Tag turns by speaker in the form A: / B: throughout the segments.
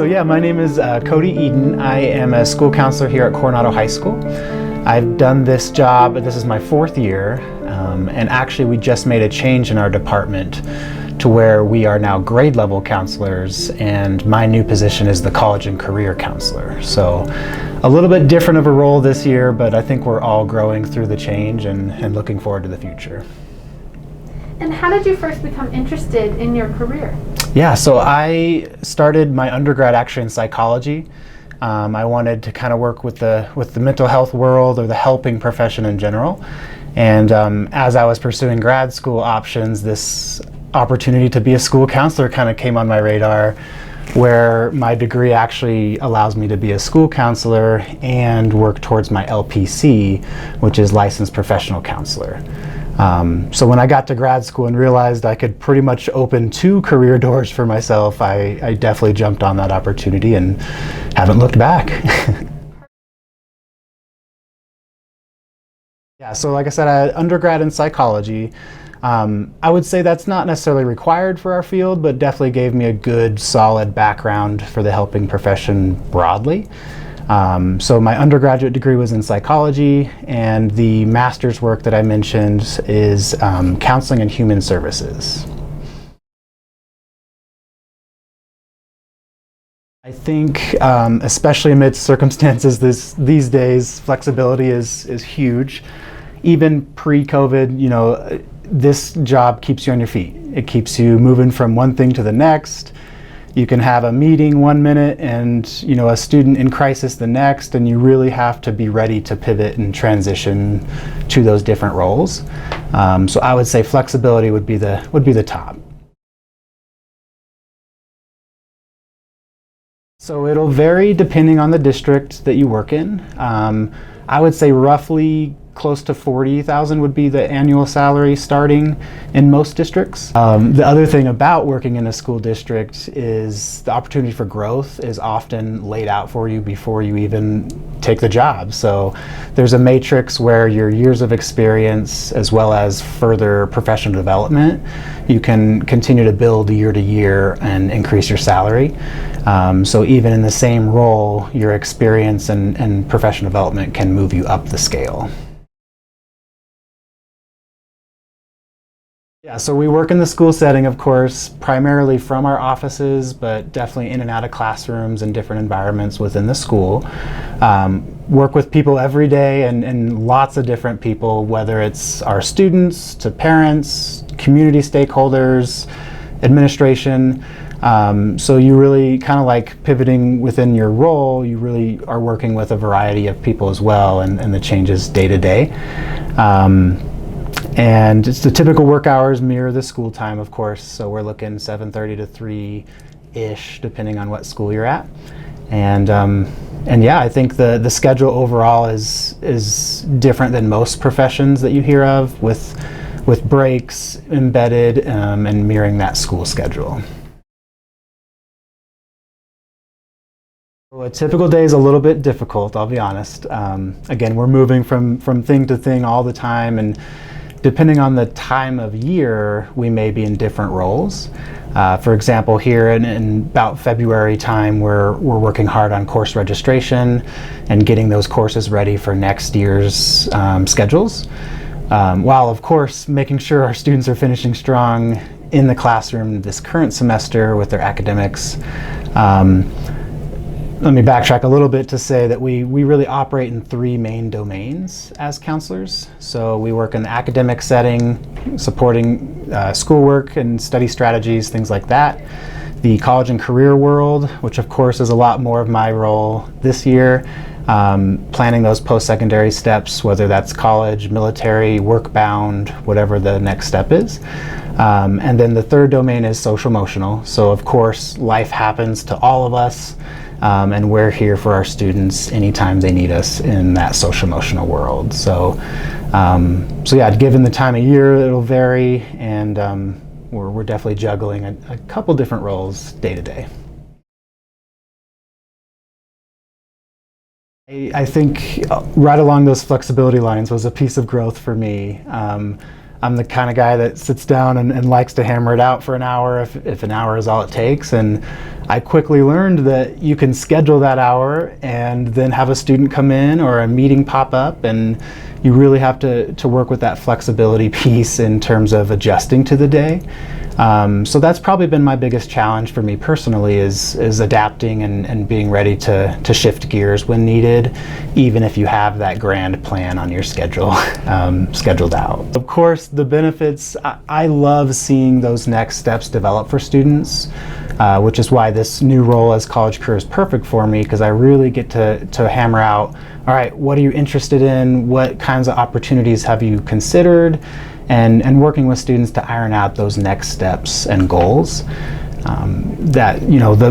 A: So yeah, my name is Cody Eden. I am a school counselor here at Coronado High School. I've done this job, this is my 4th year, and actually we just made a change in our department to where we are now grade level counselors, and my new position is the college and career counselor. So a little bit different of a role this year, but I think we're all growing through the change and looking forward to the future.
B: And how did you first become interested in your career?
A: Yeah, so I started my undergrad actually in psychology. I wanted to kind of work with the mental health world or the helping profession in general. And as I was pursuing grad school options, this opportunity to be a school counselor kind of came on my radar, where my degree actually allows me to be a school counselor and work towards my LPC, which is licensed professional counselor. So when I got to grad school and realized I could pretty much open 2 career doors for myself, I definitely jumped on that opportunity and haven't looked back. Yeah, so like I said, I had undergrad in psychology. I would say that's not necessarily required for our field, but definitely gave me a good, solid background for the helping profession broadly. So my undergraduate degree was in psychology, and the master's work that I mentioned is counseling and human services. I think, especially amidst circumstances these days, flexibility is huge. Even pre-COVID, you know, this job keeps you on your feet. It keeps you moving from one thing to the next. You can have a meeting one minute and, you know, a student in crisis the next, and you really have to be ready to pivot and transition to those different roles. So I would say flexibility would be the top. So it'll vary depending on the district that you work in. I would say roughly close to $40,000 would be the annual salary starting in most districts. The other thing about working in a school district is the opportunity for growth is often laid out for you before you even take the job. So there's a matrix where your years of experience as well as further professional development, you can continue to build year to year and increase your salary. So even in the same role, your experience and professional development can move you up the scale. Yeah, so we work in the school setting, of course, primarily from our offices, but definitely in and out of classrooms and different environments within the school. Work with people every day and lots of different people, whether it's our students to parents, community stakeholders, administration. So you really kind of like pivoting within your role, you really are working with a variety of people as well, and the changes day to day. And it's the typical work hours mirror the school time, of course. So we're looking 7:30 to 3-ish, depending on what school you're at. And yeah, I think the schedule overall is different than most professions that you hear of, with breaks embedded and mirroring that school schedule. A typical day is a little bit difficult, I'll be honest. Again, we're moving from thing to thing all the time, and depending on the time of year, we may be in different roles. For example, here in about February time, we're working hard on course registration and getting those courses ready for next year's schedules. While of course making sure our students are finishing strong in the classroom this current semester with their academics. Let me backtrack a little bit to say that we really operate in 3 main domains as counselors. So we work in the academic setting, supporting schoolwork and study strategies, things like that. The college and career world, which of course is a lot more of my role this year, planning those post-secondary steps, whether that's college, military, work-bound, whatever the next step is. And then the 3rd domain is social-emotional. So of course, life happens to all of us. And we're here for our students anytime they need us in that social-emotional world. So yeah, given the time of year, it'll vary, and we're definitely juggling a couple different roles day to day. I think right along those flexibility lines was a piece of growth for me. I'm the kind of guy that sits down and likes to hammer it out for an hour if an hour is all it takes. And I quickly learned that you can schedule that hour and then have a student come in or a meeting pop up, and you really have to work with that flexibility piece in terms of adjusting to the day. So that's probably been my biggest challenge for me personally, is adapting and being ready to shift gears when needed, even if you have that grand plan on your schedule scheduled out. Of course, the benefits, I love seeing those next steps develop for students, which is why this new role as College Career is perfect for me, because I really get to hammer out, all right, what are you interested in? What kinds of opportunities have you considered? And working with students to iron out those next steps and goals. That,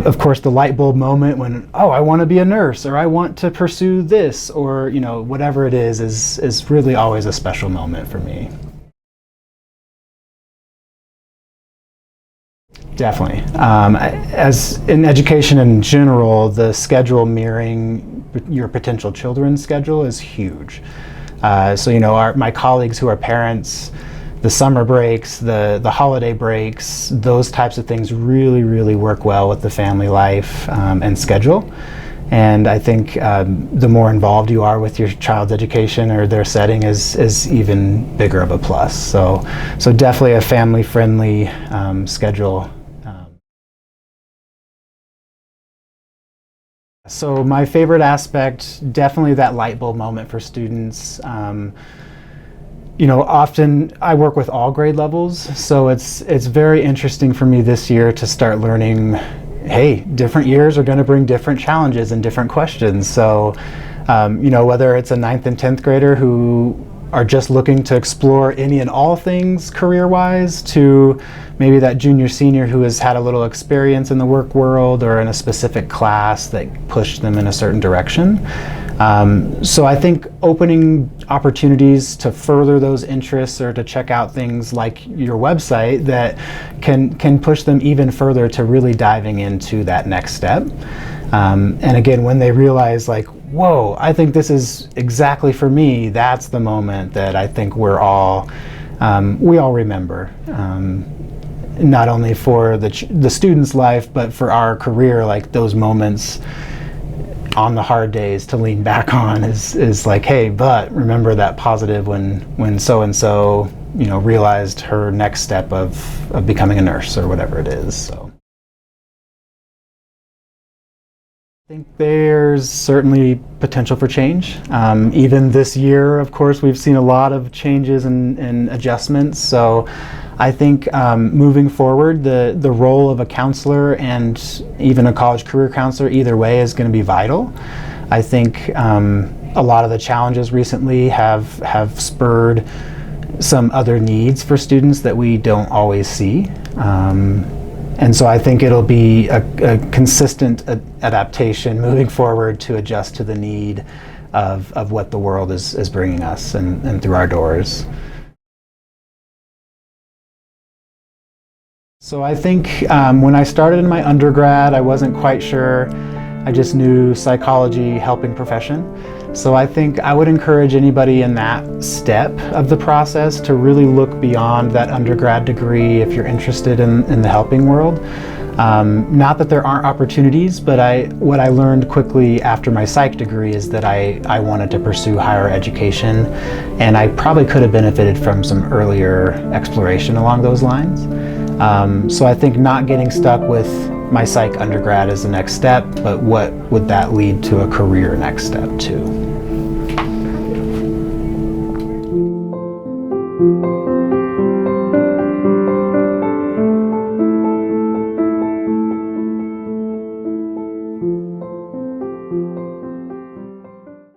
A: of course, the light bulb moment when, oh, I want to be a nurse, or I want to pursue this, or, whatever it is really always a special moment for me. Definitely. As in education in general, the schedule mirroring your potential children's schedule is huge. So my colleagues who are parents, the summer breaks, the holiday breaks, those types of things really, really work well with the family life and schedule. And I think the more involved you are with your child's education or their setting is even bigger of a plus. So definitely a family-friendly schedule. So my favorite aspect, definitely that light bulb moment for students. Often I work with all grade levels, so it's very interesting for me this year to start learning, hey, different years are going to bring different challenges and different questions. So, whether it's a 9th and 10th grader who are just looking to explore any and all things career-wise, to maybe that junior senior who has had a little experience in the work world or in a specific class that pushed them in a certain direction. So I think opening opportunities to further those interests or to check out things like your website that can push them even further to really diving into that next step. And again, when they realize, like, whoa, I think this is exactly for me, that's the moment that I think we all remember. Not only for the student's life, but for our career, like those moments on the hard days to lean back on is like, hey, but remember that positive when so-and-so, realized her next step of becoming a nurse or whatever it is. So I think there's certainly potential for change. Even this year, of course, we've seen a lot of changes and adjustments. So I think moving forward, the role of a counselor and even a college career counselor, either way, is going to be vital. I think a lot of the challenges recently have spurred some other needs for students that we don't always see. And so I think it'll be a consistent adaptation moving forward to adjust to the need of what the world is bringing us and through our doors. So I think when I started in my undergrad, I wasn't quite sure. I just knew psychology, helping profession. So I think I would encourage anybody in that step of the process to really look beyond that undergrad degree if you're interested in the helping world. Not that there aren't opportunities, but what I learned quickly after my psych degree is that I wanted to pursue higher education, and I probably could have benefited from some earlier exploration along those lines. So I think not getting stuck with my psych undergrad is the next step, but what would that lead to a career next step too?